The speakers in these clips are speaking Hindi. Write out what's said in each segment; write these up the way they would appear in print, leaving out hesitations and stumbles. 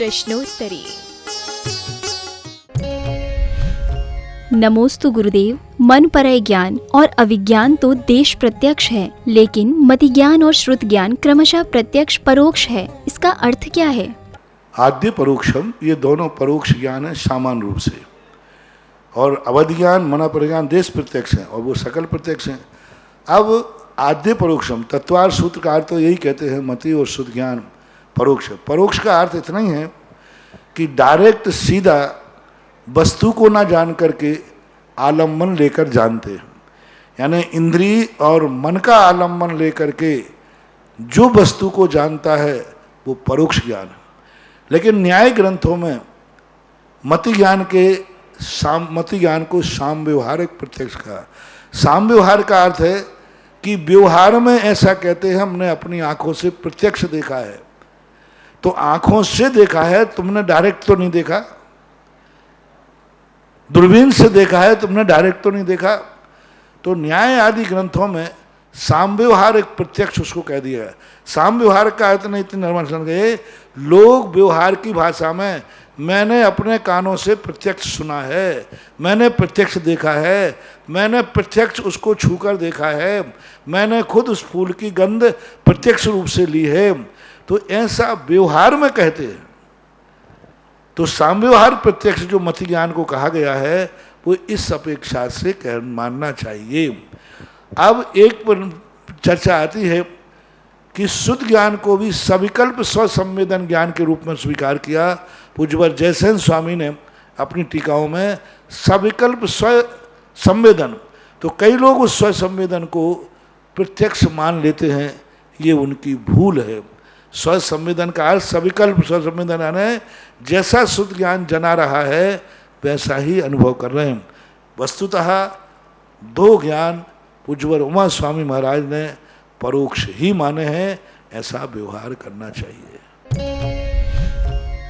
प्रश्नोत्तरी। नमोस्तु गुरुदेव। मन परय ज्ञान और अविज्ञान तो देश प्रत्यक्ष है, लेकिन मति ज्ञान और श्रुत ज्ञान क्रमशः प्रत्यक्ष परोक्ष है। इसका अर्थ क्या है? आद्य परोक्षम, ये दोनों परोक्ष ज्ञान है सामान्य रूप से, और अवधि ज्ञान मन पर ज्ञान देश प्रत्यक्ष है और वो सकल प्रत्यक्ष है। अब आद्य परोक्षम तत्वार सूत्र का अर्थ तो यही कहते हैं, मति और शुद्ध ज्ञान परोक्ष। परोक्ष का अर्थ इतना ही है कि डायरेक्ट सीधा वस्तु को ना जान करके आलम्बन लेकर जानते हैं, यानी इंद्रिय और मन का आलम्बन लेकर के जो वस्तु को जानता है वो परोक्ष ज्ञान है। लेकिन न्याय ग्रंथों में मति ज्ञान को साम व्यवहारिक प्रत्यक्ष कहा। साम व्यवहार का अर्थ है कि व्यवहार में ऐसा कहते हैं हमने अपनी आंखों से प्रत्यक्ष देखा है, तो आंखों से देखा है, तुमने डायरेक्ट तो नहीं देखा। दूरबीन से देखा है, तुमने डायरेक्ट तो नहीं देखा। तो न्याय आदि ग्रंथों में साम व्यवहार एक प्रत्यक्ष उसको कह दिया है। साम व्यवहार का अर्थ नहीं इतनी नर्मन समझ गए, लोग व्यवहार की भाषा में मैंने अपने कानों से प्रत्यक्ष सुना है, मैंने प्रत्यक्ष देखा है, मैंने प्रत्यक्ष उसको छूकर देखा है, मैंने खुद उस फूल की गंध प्रत्यक्ष रूप से ली है, तो ऐसा व्यवहार में कहते हैं। तो साम व्यवहार प्रत्यक्ष जो मति ज्ञान को कहा गया है वो इस अपेक्षा से मानना चाहिए। अब एक चर्चा आती है कि शुद्ध ज्ञान को भी सविकल्प स्वसंवेदन ज्ञान के रूप में स्वीकार किया। पूज्यवर जयसेन स्वामी ने अपनी टीकाओं में सविकल्प स्व संवेदन, तो कई लोग उस स्व संवेदन को प्रत्यक्ष मान लेते हैं, ये उनकी भूल है। स्व संवेदन का अर्थ सविकल्प स्व संवेदन यानी जैसा शुद्ध ज्ञान जना रहा है वैसा ही अनुभव कर रहे हैं। वस्तुतः दो ज्ञान पूज्यवर उमा स्वामी महाराज ने परोक्ष ही माने हैं, ऐसा व्यवहार करना चाहिए।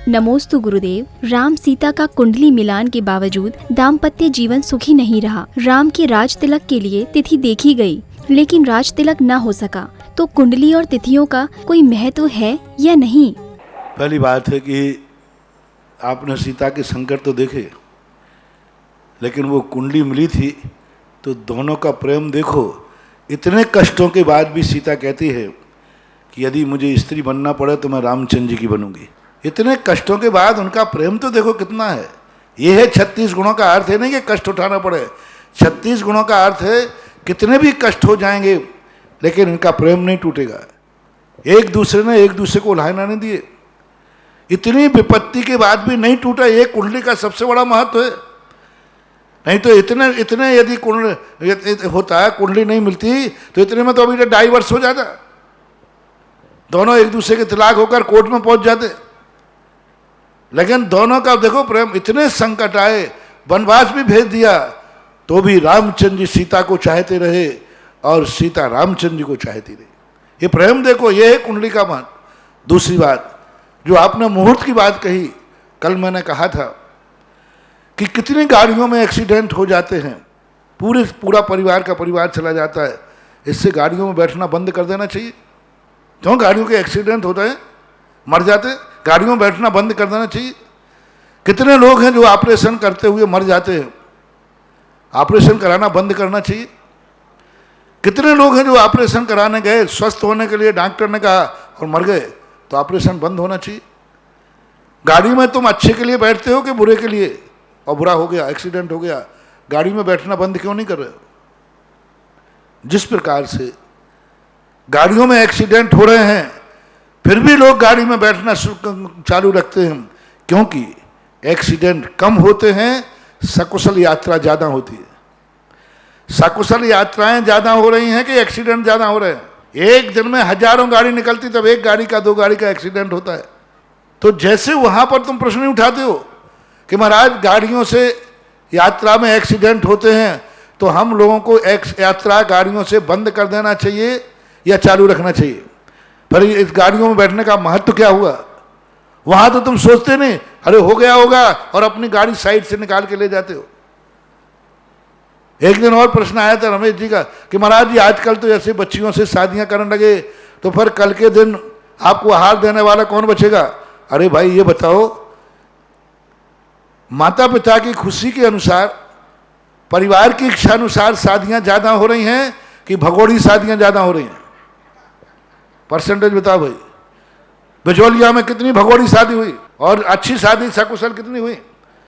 नमोस्तु गुरुदेव। राम सीता का कुंडली मिलान के बावजूद दाम्पत्य जीवन सुखी नहीं रहा। राम के राज तिलक के लिए तिथि देखी गई, लेकिन राज तिलक न हो सका, तो कुंडली और तिथियों का कोई महत्व है या नहीं? पहली बात है कि आपने सीता के संकट तो देखे, लेकिन वो कुंडली मिली थी तो दोनों का प्रेम देखो। इतने कष्टों के बाद भी सीता कहती है कि यदि मुझे स्त्री बनना पड़े तो मैं रामचंद्र जी की बनूंगी। इतने कष्टों के बाद उनका प्रेम तो देखो कितना है। ये है 36 गुणों का अर्थ है नहीं कि कष्ट उठाना पड़े। 36 गुणों का अर्थ है कितने भी कष्ट हो जाएंगे लेकिन इनका प्रेम नहीं टूटेगा। एक दूसरे ने एक दूसरे को उल्हाना नहीं दिए। इतनी विपत्ति के बाद भी नहीं टूटा, ये कुंडली का सबसे बड़ा महत्व है। नहीं तो इतने यदि कुंडली होता है, कुंडली नहीं मिलती तो इतने में तो अभी डाइवर्स हो जाता, दोनों एक दूसरे के तलाक होकर कोर्ट में पहुंच जाते। लेकिन दोनों का देखो प्रेम, इतने संकट आए, वनवास भी भेज दिया, तो भी रामचंद्र जी सीता को चाहते रहे और सीता रामचंद्र जी को चाहती रही। ये प्रेम देखो, ये है कुंडली का महत्व। दूसरी बात जो आपने मुहूर्त की बात कही, कल मैंने कहा था कि कितनी गाड़ियों में एक्सीडेंट हो जाते हैं, पूरा परिवार का परिवार चला जाता है। इससे गाड़ियों में बैठना बंद कर देना चाहिए। क्यों गाड़ियों के एक्सीडेंट होते हैं, मर जाते, गाड़ियों में बैठना बंद कर देना चाहिए। कितने लोग हैं जो ऑपरेशन करते हुए मर जाते हैं, ऑपरेशन कराना बंद करना चाहिए। कितने लोग हैं जो ऑपरेशन कराने गए, स्वस्थ होने के लिए डॉक्टर ने कहा और मर गए, तो ऑपरेशन बंद होना चाहिए। गाड़ी में तुम अच्छे के लिए बैठते हो कि बुरे के लिए, और बुरा हो गया, एक्सीडेंट हो गया, गाड़ी में बैठना बंद क्यों नहीं कर रहे हो? जिस प्रकार से गाड़ियों में एक्सीडेंट हो रहे हैं फिर भी लोग गाड़ी में बैठना चालू रखते हैं, क्योंकि एक्सीडेंट कम होते हैं, सकुशल यात्रा ज़्यादा होती है। सकुशल यात्राएं ज़्यादा हो रही हैं कि एक्सीडेंट ज़्यादा हो रहे हैं? एक दिन में हजारों गाड़ी निकलती, तब एक गाड़ी का दो गाड़ी का एक्सीडेंट होता है। तो जैसे वहाँ पर तुम प्रश्न उठाते हो कि महाराज गाड़ियों से यात्रा में एक्सीडेंट होते हैं, तो हम लोगों को यात्रा गाड़ियों से बंद कर देना चाहिए या चालू रखना चाहिए? पर इस गाड़ियों में बैठने का महत्व क्या हुआ? वहाँ तो तुम सोचते नहीं, अरे हो गया होगा, और अपनी गाड़ी साइड से निकाल के ले जाते हो। एक दिन और प्रश्न आया था रमेश जी का कि महाराज जी आजकल तो ऐसे बच्चियों से शादियां करने लगे, तो फिर कल के दिन आपको आहार देने वाला कौन बचेगा? अरे भाई ये बताओ, माता पिता की खुशी के अनुसार, परिवार की इच्छा अनुसार शादियां ज्यादा हो रही हैं कि भगोड़ी शादियां ज्यादा हो रही हैं? परसेंटेज बताओ भाई। बिजोलिया में कितनी भगोड़ी शादी हुई और अच्छी शादी सकुशल कितनी हुई?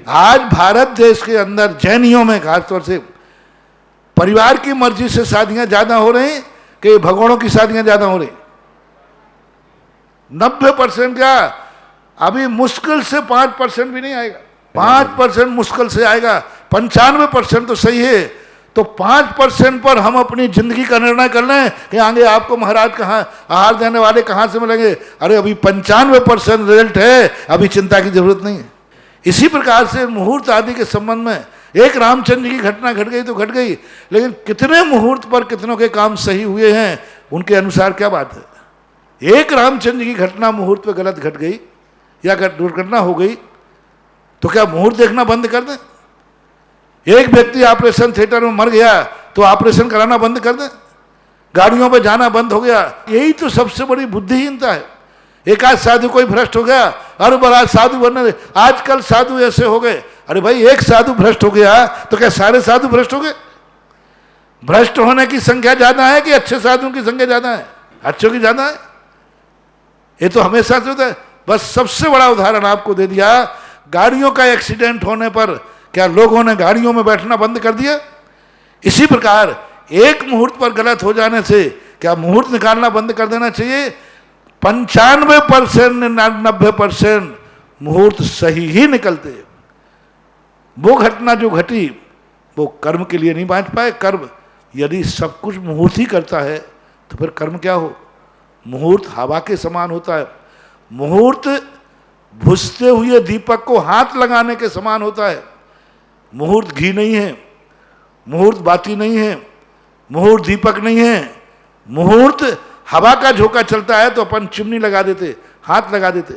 आज भारत देश के अंदर जैनियों में खासतौर से परिवार की मर्जी से शादियां ज्यादा हो रही कि भगोड़ों की शादियां ज्यादा हो रही? 90% क्या, अभी मुश्किल से 5% भी नहीं आएगा। 5% मुश्किल से आएगा। 95% तो सही है। तो 5% पर हम अपनी जिंदगी का निर्णय कर लें कि आगे आपको महाराज कहाँ आहार देने वाले कहाँ से मिलेंगे? अरे अभी 95% रिजल्ट है, अभी चिंता की जरूरत नहीं है। इसी प्रकार से मुहूर्त आदि के संबंध में एक रामचंद्र की घटना घट गई तो घट गई, लेकिन कितने मुहूर्त पर कितनों के काम सही हुए हैं उनके अनुसार क्या बात है? एक रामचंद्र की घटना मुहूर्त पर गलत घट गई या दुर्घटना हो गई तो क्या मुहूर्त देखना बंद कर दें? एक व्यक्ति ऑपरेशन थिएटर में मर गया तो ऑपरेशन कराना बंद कर दें? गाड़ियों पे जाना बंद हो गया? यही तो सबसे बड़ी बुद्धिहीनता है। एक आज साधु कोई भ्रष्ट हो गया, अरे बड़ा साधु बनने, आजकल साधु ऐसे हो गए। अरे भाई एक साधु भ्रष्ट हो गया तो क्या सारे साधु भ्रष्ट हो गए? भ्रष्ट होने की संख्या ज्यादा है कि अच्छे साधुओं की संख्या ज्यादा है? अच्छों की ज्यादा है। ये तो हमेशा से होता है। बस सबसे बड़ा उदाहरण आपको दे दिया, गाड़ियों का एक्सीडेंट होने पर क्या लोगों ने गाड़ियों में बैठना बंद कर दिया? इसी प्रकार एक मुहूर्त पर गलत हो जाने से क्या मुहूर्त निकालना बंद कर देना चाहिए? 95% 90% मुहूर्त सही ही निकलते। वो घटना जो घटी वो कर्म के लिए नहीं बांच पाए। कर्म यदि सब कुछ मुहूर्त ही करता है तो फिर कर्म क्या हो? मुहूर्त हवा के समान होता है। मुहूर्त बुझते हुए दीपक को हाथ लगाने के समान होता है। मुहूर्त घी नहीं है, मुहूर्त बाती नहीं है, मुहूर्त दीपक नहीं है। मुहूर्त हवा का झोंका चलता है तो अपन चिमनी लगा देते, हाथ लगा देते।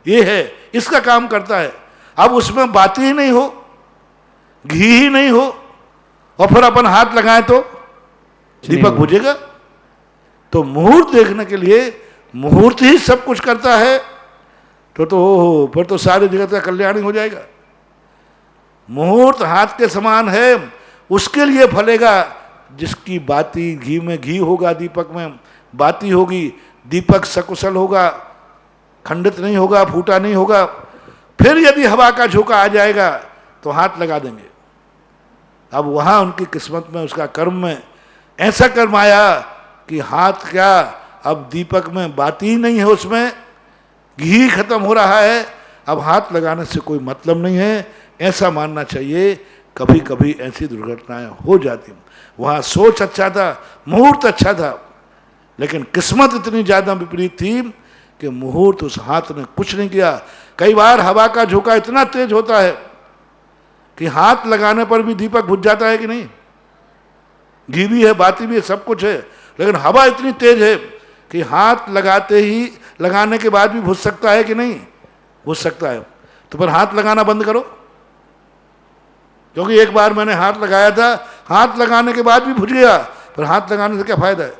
ये है, इसका काम करता है। अब उसमें बाती ही नहीं हो, घी ही नहीं हो और फिर अपन हाथ लगाएं तो दीपक बुझेगा? तो मुहूर्त देखने के लिए मुहूर्त ही सब कुछ करता है तो फिर तो सारे जगत का कल्याण ही हो जाएगा। मुहूर्त हाथ के समान है, उसके लिए फलेगा जिसकी बाती घी में घी होगा, दीपक में बाती होगी, दीपक सकुशल होगा, खंडित नहीं होगा, फूटा नहीं होगा। फिर यदि हवा का झोंका आ जाएगा तो हाथ लगा देंगे। अब वहां उनकी किस्मत में, उसका कर्म में ऐसा कर्म आया कि हाथ क्या, अब दीपक में बाती ही नहीं है, उसमें घी खत्म हो रहा है, अब हाथ लगाने से कोई मतलब नहीं है, ऐसा मानना चाहिए। कभी कभी ऐसी दुर्घटनाएं हो जाती। वहां सोच अच्छा था, मुहूर्त अच्छा था, लेकिन किस्मत इतनी ज्यादा विपरीत थी कि मुहूर्त उस हाथ ने कुछ नहीं किया। कई बार हवा का झोंका इतना तेज होता है कि हाथ लगाने पर भी दीपक बुझ जाता है कि नहीं? घी भी है, बाती भी है, सब कुछ है, लेकिन हवा इतनी तेज है कि हाथ लगाते ही, लगाने के बाद भी बुझ सकता है कि नहीं? बुझ सकता है। तो फिर हाथ लगाना बंद करो। क्योंकि एक बार मैंने हाथ लगाया था, हाथ लगाने के बाद भी बुझ गया, फिर हाथ लगाने से क्या फायदा है?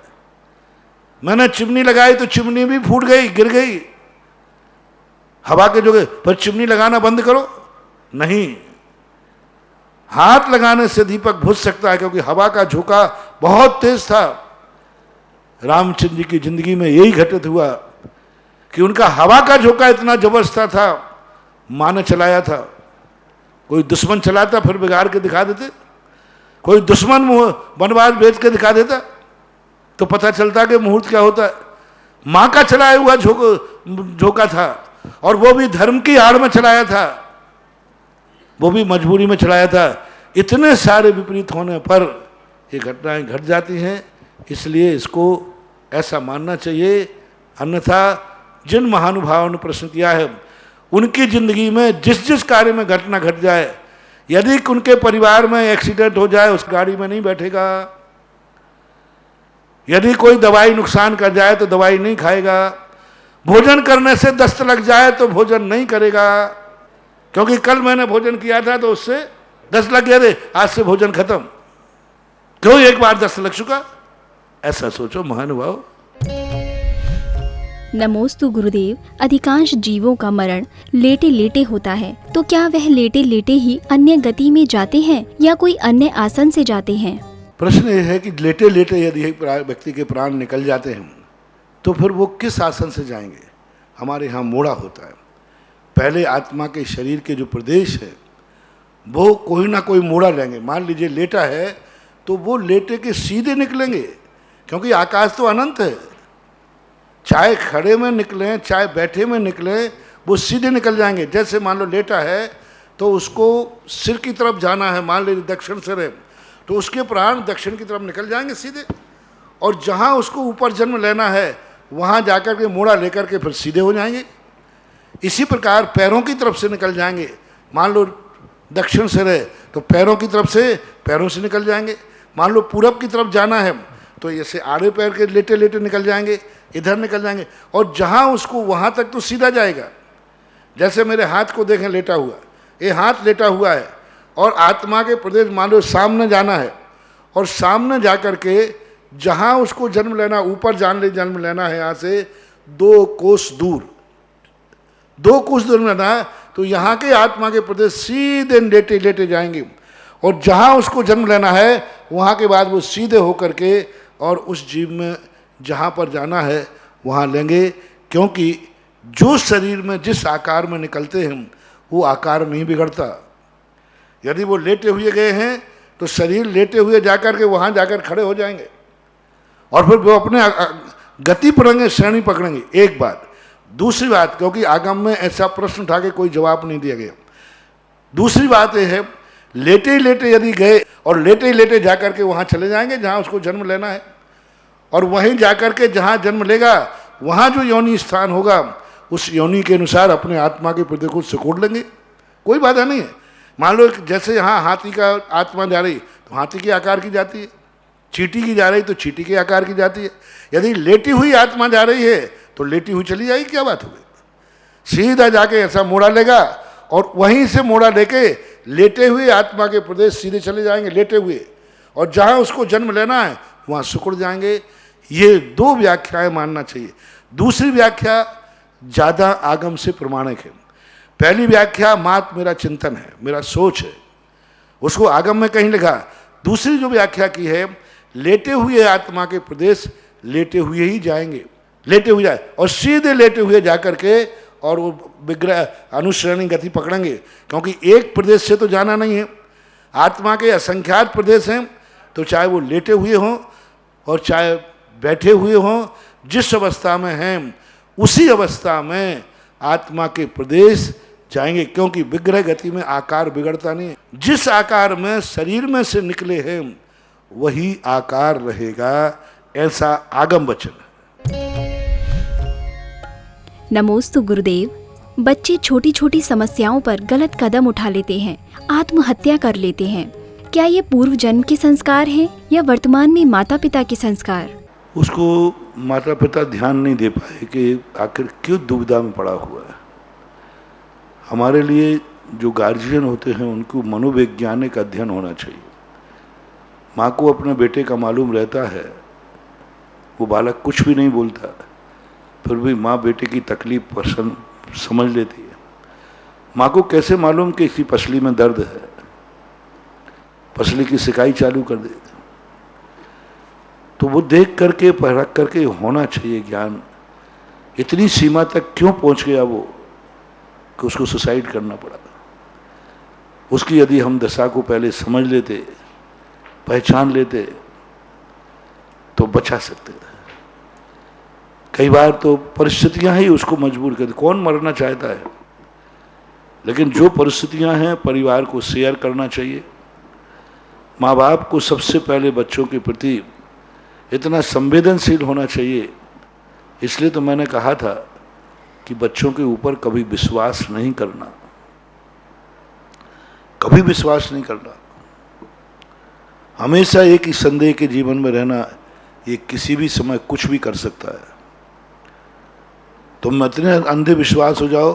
मैंने चिमनी लगाई तो चिमनी भी फूट गई, गिर गई हवा के जोगे, पर चिमनी लगाना बंद करो? नहीं, हाथ लगाने से दीपक बुझ सकता है, क्योंकि हवा का झोंका बहुत तेज था। रामचंद्र जी की जिंदगी में यही घटित हुआ कि उनका हवा का झोंका इतना जबरदस्त था, मां ने चलाया था। कोई दुश्मन चलाता फिर बिगाड़ के दिखा देते, कोई दुश्मन वनवास भेज के दिखा देता तो पता चलता कि मुहूर्त क्या होता है। मां का चलाया हुआ झोंका था, और वो भी धर्म की आड़ में चलाया था, वो भी मजबूरी में चलाया था। इतने सारे विपरीत होने पर ये घटनाएं घट जाती हैं। इसलिए इसको ऐसा मानना चाहिए। अन्यथा जिन महानुभावों ने प्रश्न किया है, उनकी जिंदगी में जिस जिस कार्य में घटना घट जाए, यदि उनके परिवार में एक्सीडेंट हो जाए उस गाड़ी में नहीं बैठेगा, यदि कोई दवाई नुकसान कर जाए तो दवाई नहीं खाएगा, भोजन करने से दस्त लग जाए तो भोजन नहीं करेगा, क्योंकि कल मैंने भोजन किया था तो उससे दस्त लग गया थे, आज से भोजन खत्म। क्यों? एक बार दस्त लग चुका। ऐसा सोचो महानुभाव। नमोस्तु गुरुदेव। अधिकांश जीवों का मरण लेटे लेटे होता है, तो क्या वह लेटे लेटे ही अन्य गति में जाते हैं या कोई अन्य आसन से जाते हैं? प्रश्न यह है कि लेटे लेटे यदि एक व्यक्ति के प्राण निकल जाते हैं तो फिर वो किस आसन से जाएंगे? हमारे यहाँ मोड़ा होता है। पहले आत्मा के शरीर के जो प्रदेश है वो कोई ना कोई मोड़ा लेंगे। मान लीजिए लेटा है तो वो लेटे के सीधे निकलेंगे, क्योंकि आकाश तो अनंत है। चाहे खड़े में निकलें चाहे बैठे में निकलें, वो सीधे निकल जाएंगे। जैसे मान लो लेटा है तो उसको सिर की तरफ जाना है, मान लीजिए दक्षिण सिर है, तो उसके प्राण दक्षिण की तरफ निकल जाएंगे सीधे। और जहाँ उसको ऊपर जन्म लेना है वहाँ जाकर के मोड़ा लेकर के फिर सीधे हो जाएंगे। इसी प्रकार पैरों की तरफ से निकल जाएंगे। मान लो दक्षिण सिर है तो पैरों की तरफ से पैरों से निकल जाएंगे। मान लो पूरब की तरफ जाना है तो ऐसे आड़े पैर के लेटे लेटे निकल जाएंगे, इधर निकल जाएंगे। और जहाँ उसको वहाँ तक तो सीधा जाएगा। जैसे मेरे हाथ को देखें लेटा हुआ, ये हाथ लेटा हुआ है और आत्मा के प्रदेश मान लो सामने जाना है, और सामने जा कर के जहाँ उसको जन्म लेना, ऊपर जन्म लेना है, यहाँ से 2 कोस दूर, 2 कोस दूर में ना, तो यहाँ के आत्मा के प्रदेश सीधे लेटे लेटे जाएंगे। और जहाँ उसको जन्म लेना है वहाँ के बाद वो सीधे होकर के और उस जीव में जहाँ पर जाना है वहाँ लेंगे। क्योंकि जो शरीर में जिस आकार में निकलते हैं वो आकार नहीं बिगड़ता। यदि वो लेटे हुए गए हैं तो शरीर लेटे हुए जाकर के वहाँ जाकर खड़े हो जाएंगे और फिर वो अपने गति पकड़ेंगे, श्रेणी पकड़ेंगे। एक बात। दूसरी बात, क्योंकि आगम में ऐसा प्रश्न उठा के कोई जवाब नहीं दिया गया। दूसरी बात यह है, लेटे ही लेटे यदि गए और लेटे ही लेटे जाकर के वहाँ चले जाएंगे जहाँ उसको जन्म लेना है, और वहीं जाकर के जहाँ जन्म लेगा वहाँ जो योनि स्थान होगा उस योनि के अनुसार अपने आत्मा के प्रति को सिकोड़ लेंगे। कोई बाधा नहीं है। मान लो जैसे यहाँ हाथी का आत्मा जा रही तो हाथी के आकार की जाती है, चींटी की जा रही तो चींटी के आकार की जाती है। यदि लेटी हुई आत्मा जा रही है तो लेटी हुई चली जाएगी, क्या बात हो गई। सीधा जाके ऐसा मोड़ा लेगा और वहीं से मोड़ा लेके लेटे हुए आत्मा के प्रदेश सीधे चले जाएंगे लेटे हुए, और जहाँ उसको जन्म लेना है वहाँ सिकुड़ जाएंगे। ये 2 व्याख्याएं मानना चाहिए। दूसरी व्याख्या ज़्यादा आगम से प्रमाणिक है। पहली व्याख्या मात्र मेरा चिंतन है, मेरा सोच है, उसको आगम में कहीं लिखा। दूसरी जो व्याख्या की है, लेटे हुए आत्मा के प्रदेश लेटे हुए ही जाएंगे, लेटे हुए जाए और सीधे लेटे हुए जाकर के और वो विग्रह अनुश्रेणी गति पकड़ेंगे। क्योंकि एक प्रदेश से तो जाना नहीं है, आत्मा के असंख्यात प्रदेश हैं। तो चाहे वो लेटे हुए हों और चाहे बैठे हुए हों, जिस अवस्था में हैं उसी अवस्था में आत्मा के प्रदेश जाएंगे। क्योंकि विग्रह गति में आकार बिगड़ता नहीं। जिस आकार में शरीर में से निकले हैं वही आकार रहेगा, ऐसा आगम वचन। नमोस्तु गुरुदेव। बच्चे छोटी छोटी समस्याओं पर गलत कदम उठा लेते हैं, आत्महत्या कर लेते हैं। क्या ये पूर्व जन्म के संस्कार हैं या वर्तमान में माता पिता के संस्कार? उसको माता पिता ध्यान नहीं दे पाए कि आखिर क्यों दुविधा में पड़ा हुआ है। हमारे लिए जो गार्जियन होते हैं उनको मनोवैज्ञानिक अध्ययन होना चाहिए। माँ को अपने बेटे का मालूम रहता है, वो बालक कुछ भी नहीं बोलता, फिर भी माँ बेटे की तकलीफ पसंद समझ लेती है। माँ को कैसे मालूम कि इसकी पसली में दर्द है, पसली की सिकाई चालू कर दे। तो वो देख करके परख करके होना चाहिए ज्ञान। इतनी सीमा तक क्यों पहुंच गया वो कि उसको सुसाइड करना पड़ा। उसकी यदि हम दशा को पहले समझ लेते, पहचान लेते तो बचा सकते थे। कई बार तो परिस्थितियां ही उसको मजबूर करती। कौन मरना चाहता है, लेकिन जो परिस्थितियां हैं परिवार को शेयर करना चाहिए। माँ बाप को सबसे पहले बच्चों के प्रति इतना संवेदनशील होना चाहिए। इसलिए तो मैंने कहा था कि बच्चों के ऊपर कभी विश्वास नहीं करना, कभी विश्वास नहीं करना। हमेशा एक ही संदेह के जीवन में रहना, ये किसी भी समय कुछ भी कर सकता है। तुम इतने अंधे विश्वास हो जाओ,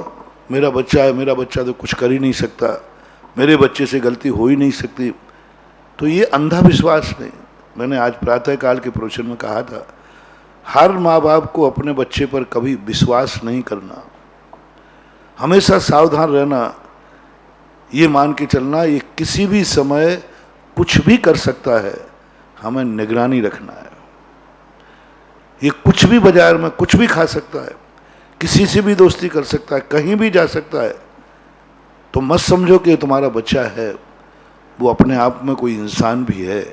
मेरा बच्चा है, मेरा बच्चा तो कुछ कर ही नहीं सकता, मेरे बच्चे से गलती हो ही नहीं सकती, तो ये अंधा विश्वास नहीं। मैंने आज प्रातःकाल के प्रवचन में कहा था, हर माँ बाप को अपने बच्चे पर कभी विश्वास नहीं करना, हमेशा सावधान रहना, ये मान के चलना ये किसी भी समय कुछ भी कर सकता है, हमें निगरानी रखना है। ये कुछ भी बाजार में कुछ भी खा सकता है, किसी से भी दोस्ती कर सकता है, कहीं भी जा सकता है। तो मत समझो कि तुम्हारा बच्चा है, वो अपने आप में कोई इंसान भी है,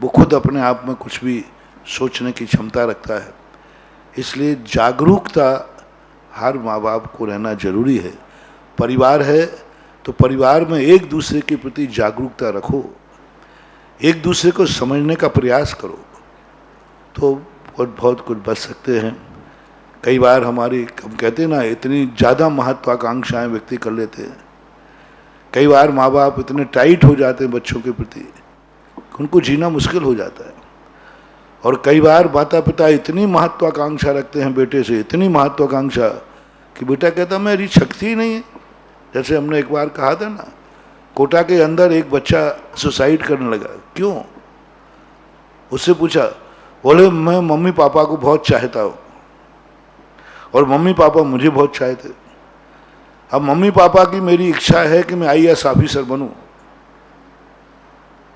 वो खुद अपने आप में कुछ भी सोचने की क्षमता रखता है। इसलिए जागरूकता हर माँ बाप को रहना जरूरी है। परिवार है तो परिवार में एक दूसरे के प्रति जागरूकता रखो, एक दूसरे को समझने का प्रयास करो, तो बहुत कुछ बच सकते हैं। कई बार हमारी, हम कहते हैं ना, इतनी ज़्यादा महत्वाकांक्षाएं व्यक्ति कर लेते हैं। कई बार माँ बाप इतने टाइट हो जाते हैं बच्चों के प्रति, उनको जीना मुश्किल हो जाता है। और कई बार माता पिता इतनी महत्वाकांक्षा रखते हैं बेटे से, इतनी महत्वाकांक्षा कि बेटा कहता मेरी शक्ति ही नहीं है। जैसे हमने एक बार कहा था ना, कोटा के अंदर एक बच्चा सुसाइड करने लगा। क्यों? उससे पूछा, बोले मैं मम्मी पापा को बहुत चाहता हूँ और मम्मी पापा मुझे बहुत चाहते। अब मम्मी पापा की मेरी इच्छा है कि मैं IAS ऑफिसर बनूं,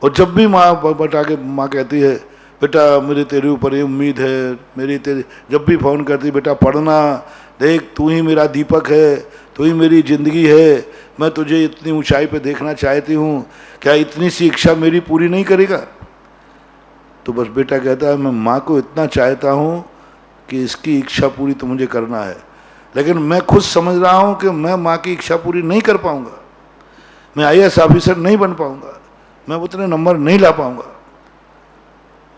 और जब भी माँ कहती है बेटा मेरी तेरे ऊपर ये उम्मीद है, मेरी तेरी, जब भी फ़ोन करती बेटा पढ़ना, देख तू ही मेरा दीपक है, तू ही मेरी ज़िंदगी है, मैं तुझे इतनी ऊंचाई पे देखना चाहती हूँ, क्या इतनी सी इच्छा मेरी पूरी नहीं करेगा? तो बस बेटा कहता है मैं माँ को इतना चाहता हूँ कि इसकी इच्छा पूरी तो मुझे करना है, लेकिन मैं खुद समझ रहा हूँ कि मैं माँ की इच्छा पूरी नहीं कर पाऊँगा, मैं IAS ऑफिसर नहीं बन पाऊँगा, मैं उतने नंबर नहीं ला पाऊँगा,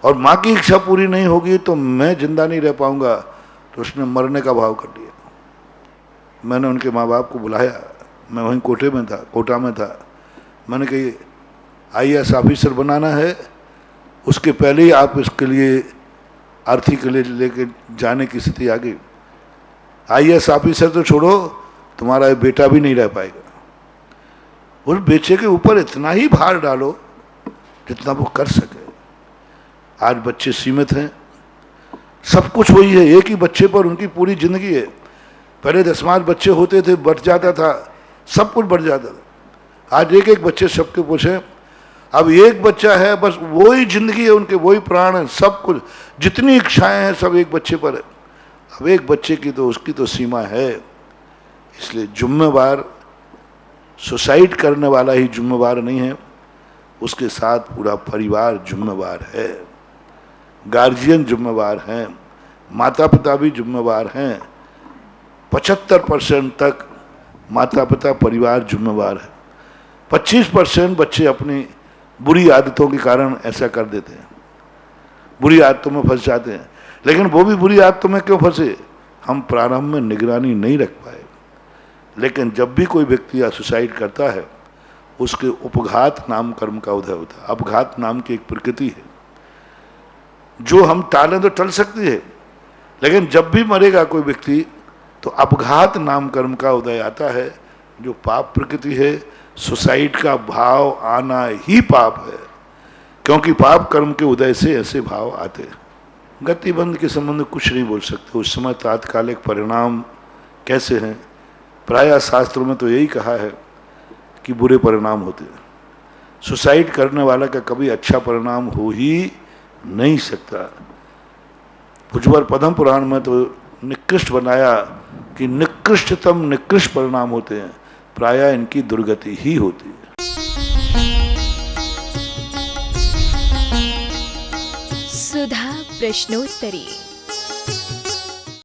और माँ की इच्छा पूरी नहीं होगी तो मैं जिंदा नहीं रह पाऊँगा। तो उसने मरने का भाव कर लिया। मैंने उनके माँ बाप को बुलाया, मैं वहीं कोटा में था। मैंने कहा IAS ऑफिसर बनाना है, उसके पहले ही आप इसके लिए आर्थिक के लिए लेके जाने की स्थिति आ गई। IAS ऑफिसर तो छोड़ो, तुम्हारा बेटा भी नहीं रह पाएगा। उस बेटे के ऊपर इतना ही भार डालो जितना वो कर सके। आज बच्चे सीमित हैं, सब कुछ वही है, एक ही बच्चे पर उनकी पूरी जिंदगी है। पहले 10 बच्चे होते थे, बढ़ जाता था, सब कुछ बढ़ जाता था। आज एक एक बच्चे सबके पूछे, अब एक बच्चा है, बस वही जिंदगी है उनके, वही प्राण है, सब कुछ, जितनी इच्छाएं हैं सब एक बच्चे पर है। अब एक बच्चे की तो उसकी तो सीमा है। इसलिए जिम्मेवार सुसाइड करने वाला ही जिम्मेवार नहीं है, उसके साथ पूरा परिवार जिम्मेवार है, गार्जियन जिम्मेवार हैं, माता पिता भी जिम्मेवार हैं। 75% तक माता पिता परिवार जिम्मेवार है। 25% बच्चे अपनी बुरी आदतों के कारण ऐसा कर देते हैं, बुरी आदतों में फंस जाते हैं। लेकिन वो भी बुरी आदतों में क्यों फंसे? हम प्रारंभ में निगरानी नहीं रख पाए। लेकिन जब भी कोई व्यक्ति सुसाइड करता है, उसके उपघात नाम कर्म का उदय होता है। अपघात नाम की एक प्रकृति है जो हम टालें तो टल सकती है, लेकिन जब भी मरेगा कोई व्यक्ति तो अपघात नाम कर्म का उदय आता है, जो पाप प्रकृति है। सुसाइड का भाव आना ही पाप है, क्योंकि पाप कर्म के उदय से ऐसे भाव आते हैं। गतिबंध के संबंध में कुछ नहीं बोल सकते, उस समय तात्कालिक परिणाम कैसे हैं। प्रायः शास्त्रों में तो यही कहा है कि बुरे परिणाम होते हैं। सुसाइड करने वाला का कभी अच्छा परिणाम हो ही नहीं सकता। भुजबल पद्म पुराण में तो निकृष्ट बनाया कि निकृष्टतम निकृष्ट परिणाम होते हैं, प्रायः इनकी दुर्गति ही होती है। सुधा प्रश्नोत्तरी।